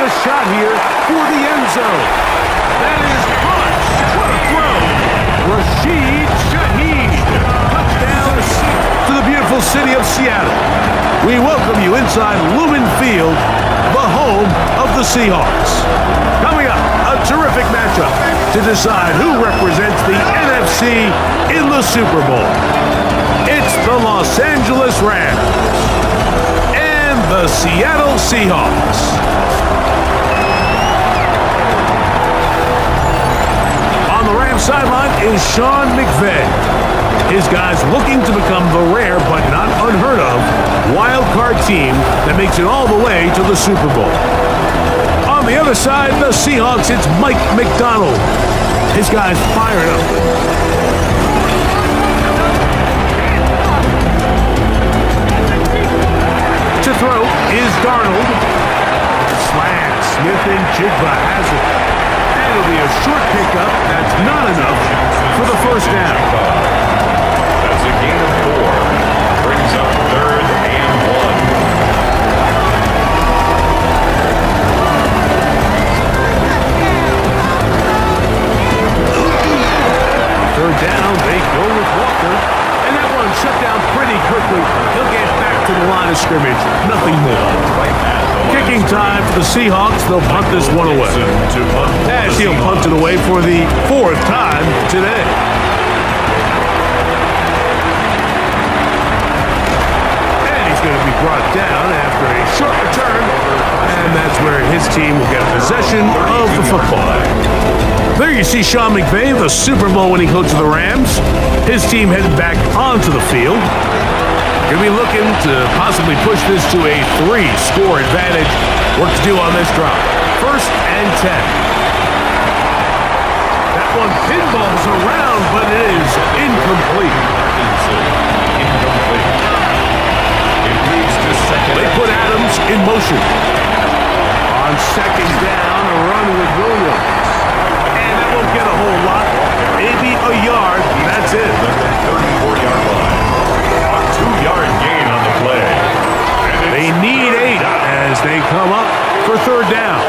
a shot here for the end zone. That is Hunt. What a throw. Rashid Shaheed. Touchdown to the beautiful city of Seattle. We welcome you inside Lumen Field, the home of the Seahawks. Coming up, a terrific matchup to decide who represents the NFC in the Super Bowl. It's the Los Angeles Rams and the Seattle Seahawks. On the Rams sideline is Sean McVay. His guys looking to become the rare but not unheard of wild card team that makes it all the way to the Super Bowl. On the other side, the Seahawks, it's Mike McDonald. His guys fired up. To throw is Darnold. Slant, Smith and Jigba has it. And it'll be a short pickup. That's not enough for the first down. That's a gain of 4. Brings up 3rd and 1. Third down, they go with Walker. And that one shut down pretty quickly. He'll get back to the line of scrimmage. Nothing more. Kicking time for the Seahawks. They'll punt this one away. As he'll punt it away for the 4th time today. Going to be brought down after a short return, and that's where his team will get possession of the football. There you see Sean McVay, the Super Bowl winning coach of the Rams. His team headed back onto the field. Going to be looking to possibly push this to a 3-score advantage. Work to do on this drop. 1st and 10. That one pinballs around, but it is incomplete. They put Adams in motion. On 2nd down, a run with Williams. And that won't get a whole lot. Maybe a yard. That's it. 34-yard line. A 2-yard gain on the play. They need 8 as they come up for 3rd down.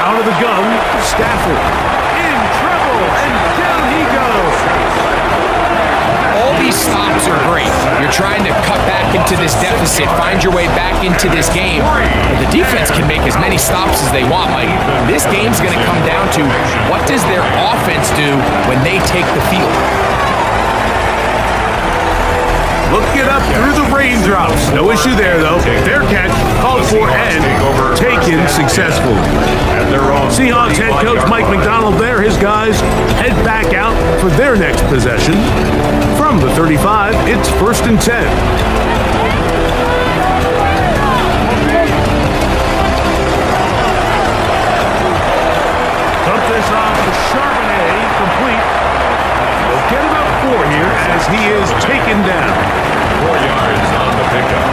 Out of the gun, Stafford. In trouble, and down he goes. All these stops are great. You're trying to cut back into this deficit, find your way back into this game. But the defense can make as many stops as they want, Mike. This game's going to come down to what does their offense do when they take the field. Look it up through the raindrops. No issue there, though. Their catch called for and taken successfully. Seahawks head coach Mike McDonald there. His guys head back out for their next possession. From the 35, it's 1st and 10. Dump this off to Charbonnet, complete. They'll get about 4 here as he is taken down. 4 yards on the pickup.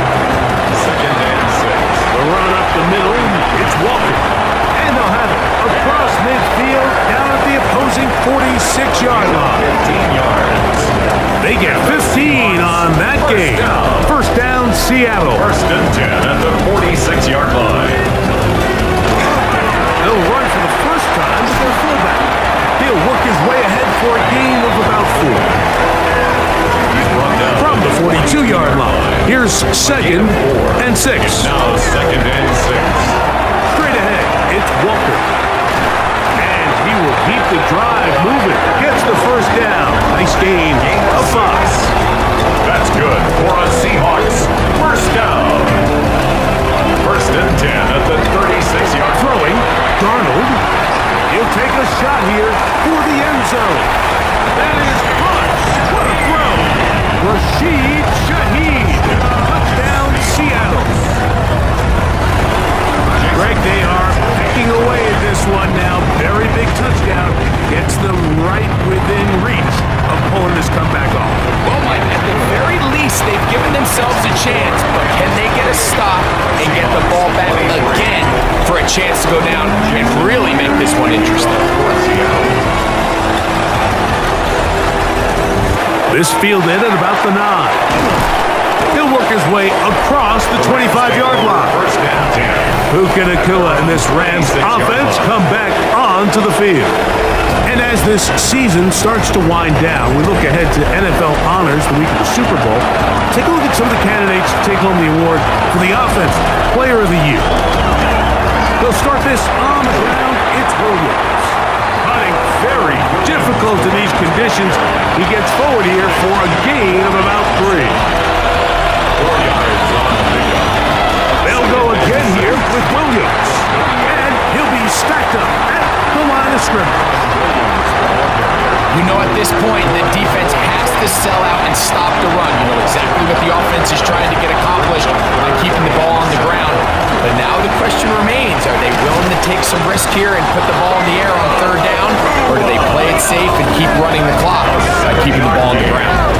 2nd and 6. The run up the middle, it's Walker. And they'll have it across midfield, down at the opposing 46-yard line. 15 yards. They get 15 on that game. First down, Seattle. 1st and 10 at the 46-yard line. They'll run for the first time with their fullback. He'll work his way ahead for a gain of about 4. From the 42-yard line, here's 2nd and 6. Now 2nd and 6. Straight ahead, it's Walker. And he will keep the drive moving. Gets the first down. Nice gain of 5. That's good for a Seahawks. First down. 1st and 10 at the 36-yard. Throwing, Darnold. He'll take a shot here for the end zone. That is Hunt. What a throw. Rashid Shaheed. Touchdown, Seattle. Greg, they are picking away at this one now. Very big touchdown. Gets them right within reach of pulling this comeback off. Well, Mike, at the very least, they've given themselves a chance, but can they get a stop and get the ball back again for a chance to go down and really make this one interesting? This fielded at about the 9. He'll work his way across the 25-yard line. First and 10. Puka Nacua and this Rams offense come back onto the field. And as this season starts to wind down, we look ahead to NFL honors the week of the Super Bowl. Take a look at some of the candidates to take home the award for the Offensive Player of the Year. They'll start this on the ground. It's Williams. Cutting very difficult in these conditions. He gets forward here for a gain of about 3. 4 yards on the pickup. They'll go again here with Williams. And he'll be stacked up at the line of scrimmage. You know at this point, the defense has to sell out and stop the run. You know exactly what the offense is trying to get accomplished by keeping the ball on the ground. But now the question remains, are they willing to take some risk here and put the ball in the air on 3rd down? Or do they play it safe and keep running the clock by keeping the ball on the ground?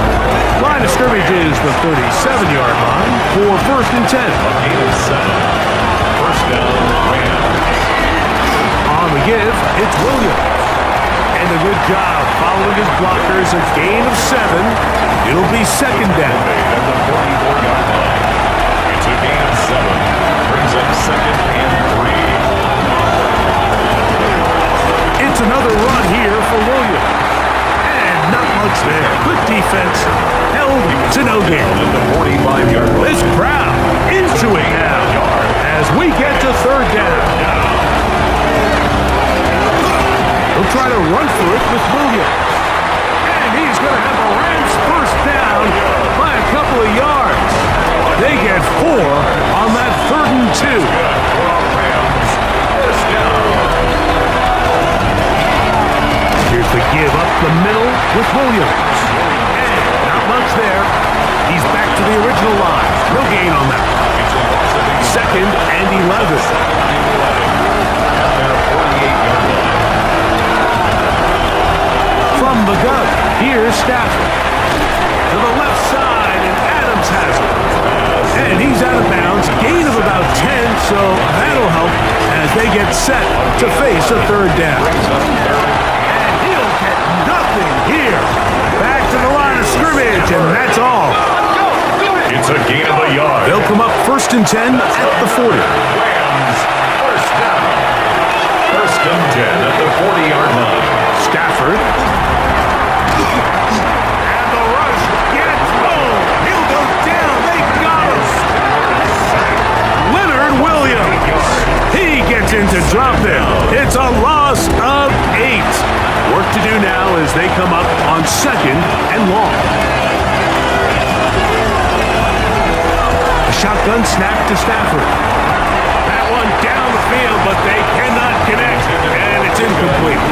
Line of scrimmage is the 37-yard line for 1st and 10. Gain of 7. First down, Rams. On the give, it's Williams. And a good job following his blockers, a gain of 7. It'll be 2nd down. At the 44-yard line. It's a gain of 7. Brings up 2nd and 3. It's another run here for Williams. And not much there. Good defense. Held to no gain. At the 45-yard line. This crowd into it now as we get to 3rd down. He'll try to run for it with Williams. And he's going to have a Rams 1st down by a couple of yards. They get 4 on that 3rd and 2. Rams. First down. Here's the give up the middle with Williams. And not much there. He's back to the original line. No gain on that. 2nd and 11. From the gun, here's Stafford. To the left side, and Adams has it. And he's out of bounds, gain of about 10, so that'll help as they get set to face a 3rd down. And he'll get nothing here. Back to the line of scrimmage, and that's all. It's a gain of a yard. They'll come up 1st and 10 at the 40. Rams. First down. 1st and 10 at the 40-yard line. Stafford. And the rush gets home. He'll go down. They got him. Leonard Williams. He gets in to drop them. It's a loss of 8. Work to do now as they come up on 2nd and long. A shotgun snap to Stafford. That one down the field, but they cannot connect. And it's incomplete.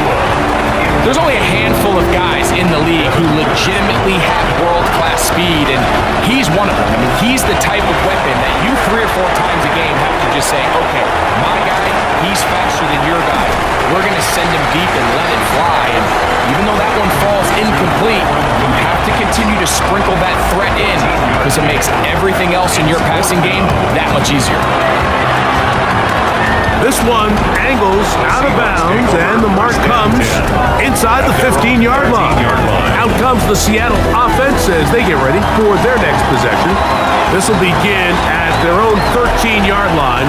There's only a handful of guys in the league who legitimately have world-class speed, and he's one of them. I mean, he's the type of weapon that you 3 or 4 times a game have to just say, okay, my guy, he's faster than your guy. We're going to send him deep and let it fly. And even though that one falls incomplete, you have to continue to sprinkle that threat in because it makes everything else in your passing game that much easier. This one angles out of bounds, and the mark comes inside the 15-yard line. Out comes the Seattle offense as they get ready for their next possession. This will begin at their own 13-yard line,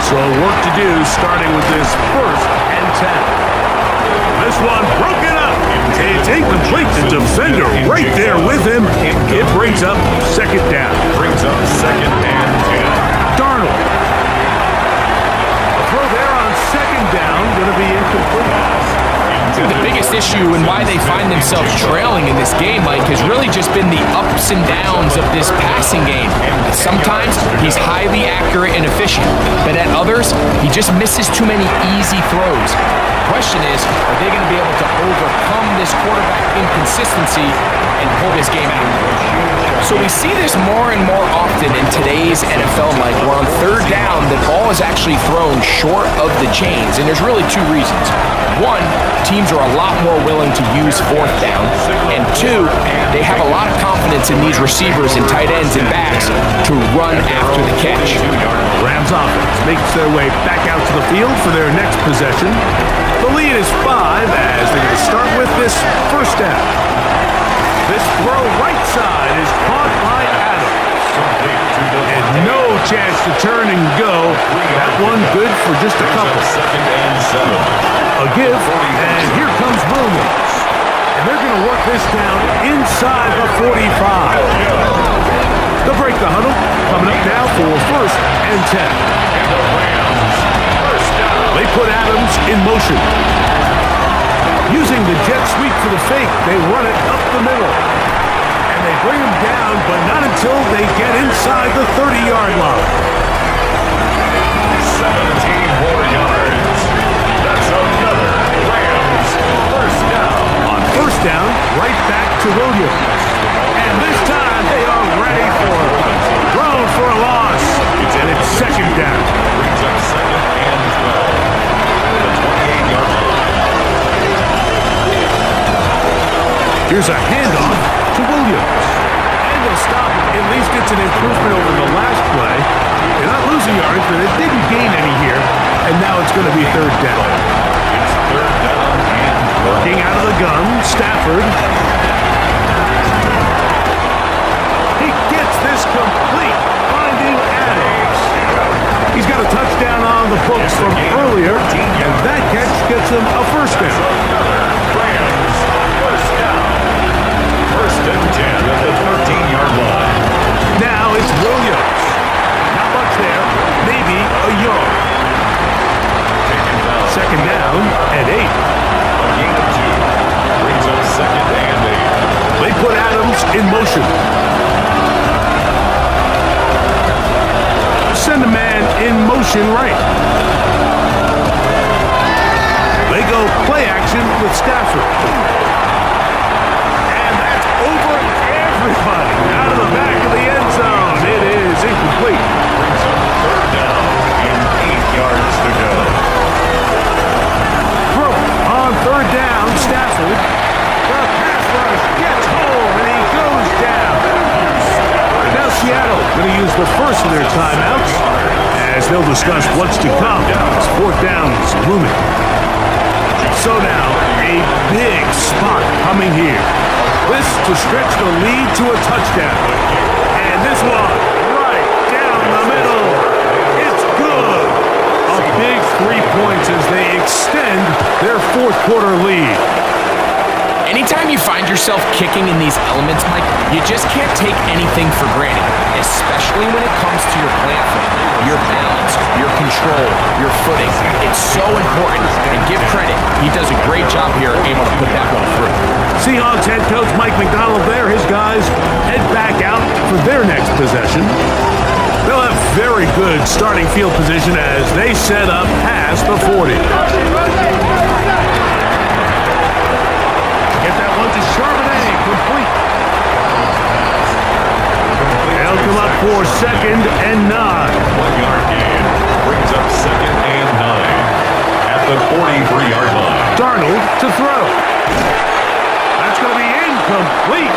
so work to do starting with this 1st and 10. This one broken up. It's incomplete. The defender right there with him. It brings up 2nd down. Brings up 2nd and 10. Darnold. Throw there on 2nd down, going to be incomplete. The biggest issue and why they find themselves trailing in this game, Mike, has really just been the ups and downs of this passing game. Sometimes he's highly accurate and efficient, but at others, he just misses too many easy throws. The question is, are they going to be able to overcome this quarterback inconsistency and pull this game out? So we see this more and more often in today's NFL, Mike, where on 3rd down, the ball is actually thrown short of the chains, and there's really 2 reasons. 1, teams are a lot more willing to use 4th down, and 2, they have a lot of confidence in these receivers and tight ends and backs to run after the catch. Rams offense makes their way back out to the field for their next possession. The lead is 5 as they're going to start with this 1st down. This throw right side is caught by Adams. chance to turn and go. That one good for just a couple. Second and 7. A give, and here comes Williams. And they're going to work this down inside the 45. They'll break the huddle. Coming up now for first and 10. They put Adams in motion. Using the jet sweep for the fake, they run it up the middle. And they bring him down, but not until they get inside the 30-yard line. 17 more yards. That's another Rams first down. On first down, right back to Williams. And this time they are ready for it. Thrown for a loss. And it's second down. Brings up second and 12. The 28-yard line. Here's a handoff to Williams. And they'll stop it. At least it's an improvement over the last play. They're not losing yards, but it didn't gain any here. And now it's going to be third down. It's third down and 12. Working out of the gun, Stafford. He gets this complete, finding Adams. He's got a touchdown on the books from earlier, and that catch gets him a first down. Rams first down. First and 10 at the 13-yard line. Now it's Williams. Not much there, maybe a yard. Second down and 8. A gain of 2. Brings up second and 8. They put Adams in motion. Send a man in motion right. They go play action with Stafford. And that's over everybody. Out of the back of the end zone. It is incomplete. Brings up third down and 8 yards to go. On third down, Stafford. The pass rush gets home and he goes down. Now Seattle going to use the first of their timeouts as they'll discuss what's to come. Fourth down is looming. So now a big spot coming here. This to stretch the lead to a touchdown. And this one right down the middle. It's good. A big 3 points as they extend their fourth quarter lead. Anytime you find yourself kicking in these elements, Mike, you just can't take anything for granted, especially when it comes to your platform, your balance, your control, your footing. It's so important, and give credit. He does a great job here, able to put that one through. Seahawks head coach Mike McDonald there. His guys head back out for their next possession. They'll have very good starting field position as they set up past the 40. Charbonnet, complete. They'll come up for second and 9. 1-yard gain brings up second and 9 at the 43-yard line. Darnold to throw. That's going to be incomplete.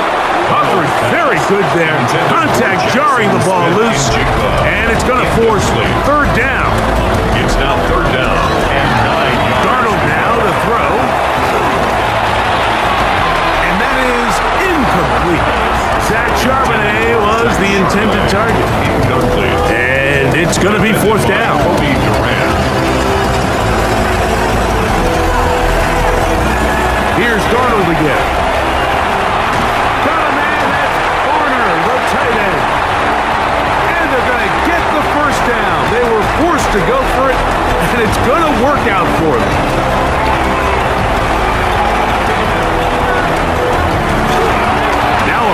Covered very good there. Contact jarring the ball loose, and it's going to force third down. It's now third down and 9. Darnold now to throw. Incomplete. Zach Charbonnet was the intended target. Incomplete. And it's going to be fourth down. Here's Darnold again. Got a man at corner, the tight end. And they're going to get the first down. They were forced to go for it, and it's going to work out for them.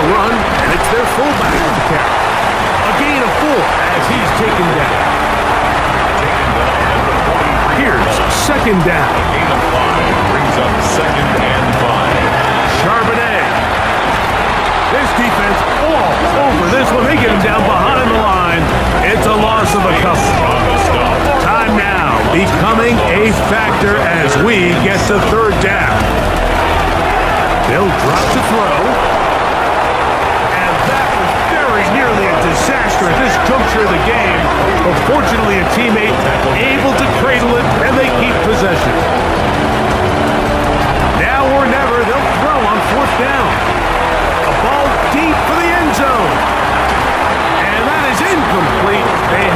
Run, and it's their fullback on the carry. A gain of 4 as he's taken down. Here's second down. A gain of 5 brings up second and 5. Charbonnet. This defense all over this one. They get him down behind the line. It's a loss of a couple. Time now becoming a factor as we get to third down. They'll drop to throw. Nearly a disaster at this juncture of the game, but fortunately a teammate able to cradle it, and they keep possession. Now or never, they'll throw on fourth down. A ball deep for the end zone. And that is incomplete. They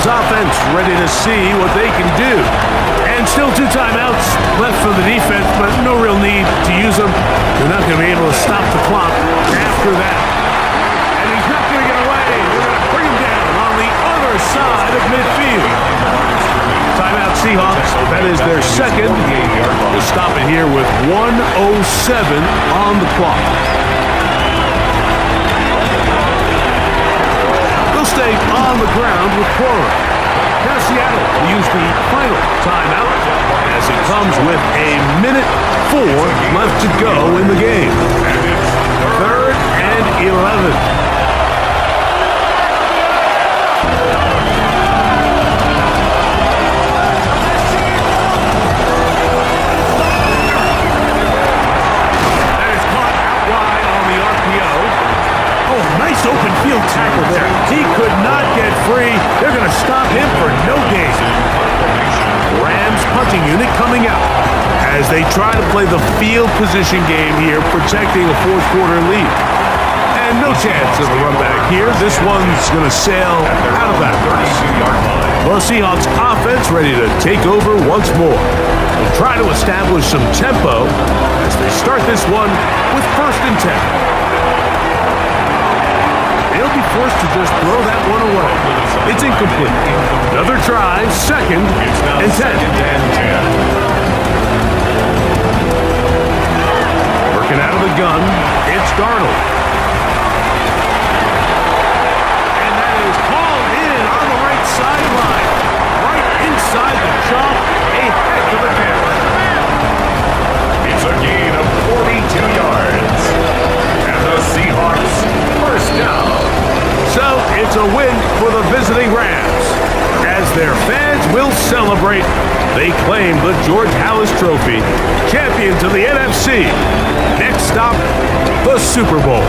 Rams offense ready to see what they can do. And still 2 timeouts left for the defense, but no real need to use them. They're not going to be able to stop the clock after that. And he's not going to get away. They're going to bring him down on the other side of midfield. Timeout Seahawks. That is their second. We'll stop it here with 1:07 on the clock. They'll stay on the ground with Cora. Now Seattle will use the final timeout as it comes with 1:04 left to go in the game. 3rd and 11. Open field tackle there. He could not get free. They're going to stop him for no gain. Rams punting unit coming out as they try to play the field position game here, protecting a 4th quarter lead. And no chance of a run back here. This one's going to sail out of bounds. Well, Seahawks offense ready to take over once more. They'll try to establish some tempo as they start this one with 1st and 10. They'll be forced to just throw that one away. It's incomplete. Another try, 2nd and 10. Working out of the gun, it's Darnold. And that is called in on the right sideline. Right inside the chalk. A heck of a catch. It's a gain of 42 yards. And the Seahawks first down. So it's a win for the visiting Rams. As their fans will celebrate, they claim the George Halas Trophy, champions of the NFC. Next stop, the Super Bowl.